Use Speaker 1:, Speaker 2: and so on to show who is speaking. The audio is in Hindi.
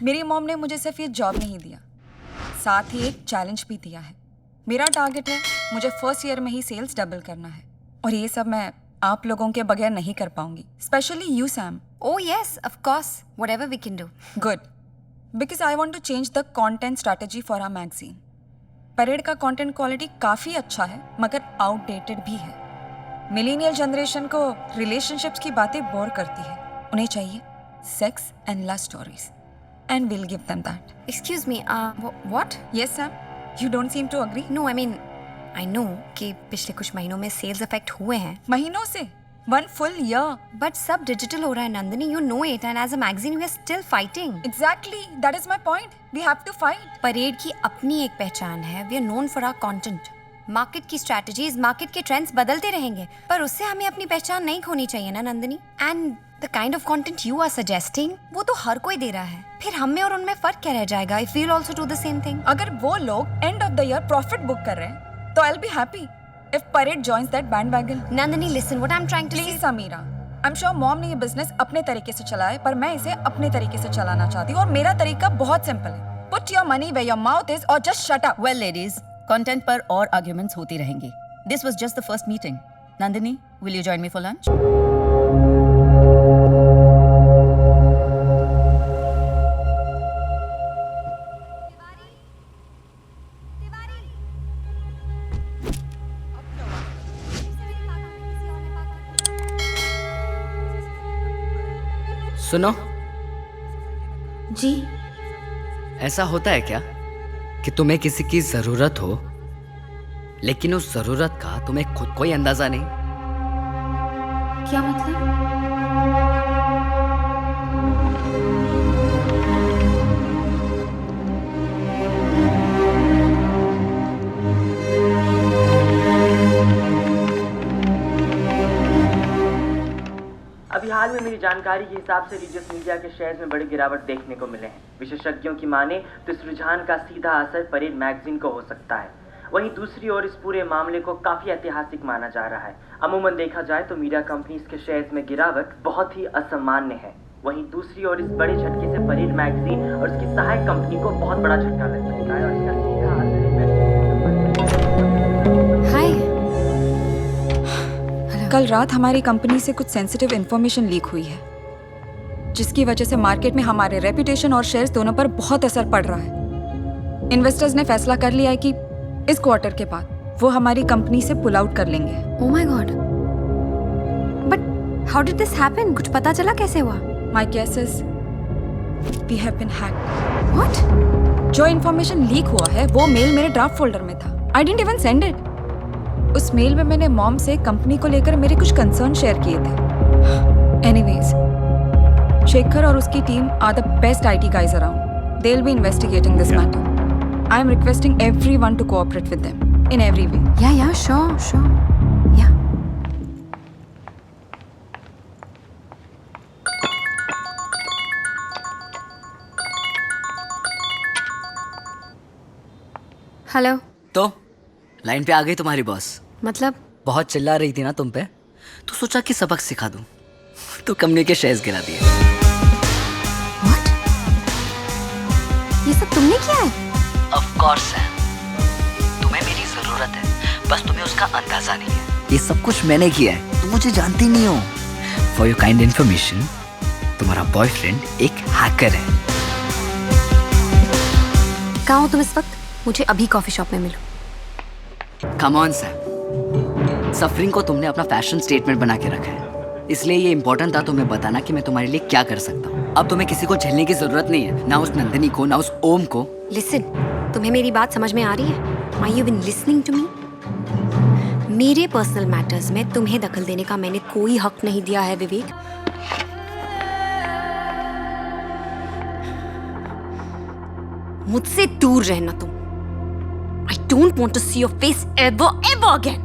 Speaker 1: मेरी मॉम ने मुझे सिर्फ ये जॉब नहीं दिया, साथ ही एक चैलेंज भी दिया है। मेरा टारगेट है मुझे फर्स्ट ईयर में ही सेल्स डबल करना है, और ये सब मैं आप लोगों के बगैर नहीं कर पाऊंगी, specially you Sam.
Speaker 2: Oh yes, of course. Whatever we can do.
Speaker 1: Good, because I want to change the content strategy for our magazine. Parade का कंटेंट क्वालिटी काफ़ी अच्छा है मगर आउटडेटेड भी है। मिलेनियल जनरेशन को रिलेशनशिप्स की बातें बोर करती है, उन्हें चाहिए sex and love stories, and will give them that.
Speaker 2: Excuse me, what?
Speaker 1: Yes Sam, you don't seem to agree.
Speaker 2: No, I mean, I know कि पिछले कुछ महीनों में सेल्स अफेक्ट हुए हैं,
Speaker 1: महीनों से, वन फुल ईयर।
Speaker 2: but सब डिजिटल हो रहा है Nandini, you know it, and as a magazine we are still fighting.
Speaker 1: Exactly, that is my point, we have to fight.
Speaker 2: Parade की अपनी एक पहचान है, we are known for our content. Market की स्ट्रैटेजीज, मार्केट के ट्रेंड्स बदलते रहेंगे, पर उससे हमें अपनी पहचान नहीं खोनी चाहिए ना Nandini. And the kind of content you are suggesting, वो तो हर कोई दे रहा है, फिर हम में और उनमें फर्क क्या रह जाएगा if we will also do the same thing?
Speaker 1: अगर वो लोग end of the year profit book कर रहे हैं तो I will be happy if parade joins that bandwagon.
Speaker 2: Nandini listen, what I am trying to say,
Speaker 1: please Samira, I am sure mom ने ये बिजनेस अपने तरीके से चलाया है, पर मैं इसे अपने तरीके से चलाना चाहती हूँ, और मेरा तरीका बहुत सिंपल है। Put your money where your mouth is और just shut up.
Speaker 3: Well ladies, content पर और आर्ग्यूमेंट्स होती रहेंगी। This was just the first meeting. Nandini, will you join me for lunch?
Speaker 4: सुनो,
Speaker 2: जी
Speaker 4: ऐसा होता है क्या कि तुम्हें किसी की जरूरत हो लेकिन उस जरूरत का तुम्हें खुद कोई अंदाजा नहीं?
Speaker 2: क्या मतलब?
Speaker 5: अभी हाल में मेरी जानकारी के हिसाब से रिलीजियस मीडिया के शेयर्स में बड़ी गिरावट देखने को मिले हैं। विशेषज्ञों की माने तो इस रुझान का सीधा असर परेड मैगजीन को हो सकता है। वहीं दूसरी ओर इस पूरे मामले को काफी ऐतिहासिक माना जा रहा है। अमूमन देखा जाए तो मीडिया कंपनीज के शेयर्स में गिरावट बहुत ही असामान्य है। वहीं दूसरी ओर इस बड़े झटके से परेड मैगजीन और उसकी सहायक कंपनी को बहुत बड़ा झटका लग सकता है, और इसका सीधा असर
Speaker 2: हाय,
Speaker 1: कल रात हमारी कंपनी से कुछ सेंसिटिव इंफॉर्मेशन लीक हुई है, जिसकी वजह से मार्केट में हमारे रेपुटेशन और शेयर्स दोनों पर बहुत असर पड़ रहा है। इन्वेस्टर्स ने फैसला कर लिया है कि इस क्वार्टर के बाद वो हमारी कंपनी से पुल आउट कर लेंगे।
Speaker 2: Oh my God, but how did this happen? कुछ पता चला कैसे हुआ?
Speaker 1: My guess is we have been hacked.
Speaker 2: What?
Speaker 1: जो इन्फॉर्मेशन लीक हुआ है वो मेल मेरे ड्राफ्ट फोल्डर में था। I didn't even send it. उस मेल में मैंने मॉम से कंपनी को लेकर मेरे कुछ कंसर्न शेयर किए थे। एनीवेज, शेखर और उसकी team are the best IT guys around. They'll be investigating this matter. I am requesting everyone to cooperate with them in every way.
Speaker 2: Yeah, sure. Yeah. Hello.
Speaker 4: तो लाइन पे आ गई तुम्हारी बॉस।
Speaker 2: मतलब?
Speaker 4: बहुत चिल्ला रही थी ना तुम पे, तो सोचा कि सबक सिखा दूं, तो कंपनी के शेयर्स गिरा दिए।
Speaker 2: What? ये सब तुमने किया है?
Speaker 4: ऑफ कोर्स है, तुम्हें मेरी जरूरत है, बस तुम्हें उसका अंदाजा नहीं है। ये सब कुछ मैंने किया है, तुम मुझे जानती नहीं हो। फॉर योर काइंड इन्फॉर्मेशन, तुम्हारा बॉयफ्रेंड एक हैकर है।
Speaker 2: कहाँ हो तुम इस वक्त? मुझे अभी कॉफी शॉप में मिलो।
Speaker 4: कम ऑन सैम, सफरिंग को तुमने अपना फैशन स्टेटमेंट बना के रखा है, इसलिए ये इंपॉर्टेंट था तुम्हें बताना कि मैं तुम्हारे लिए क्या कर सकता हूँ। अब तुम्हें किसी को झेलने की जरूरत नहीं है, ना उस नंदिनी को, ना उस ओम को।
Speaker 2: लिसन, तुम्हें मेरी बात समझ में आ रही है? Are you even listening to me? मेरे पर्सनल मैटर्स में तुम्हें दखल देने का मैंने कोई हक नहीं दिया है विवेक। मुझसे दूर रहना तुम। I don't want to see your face ever again.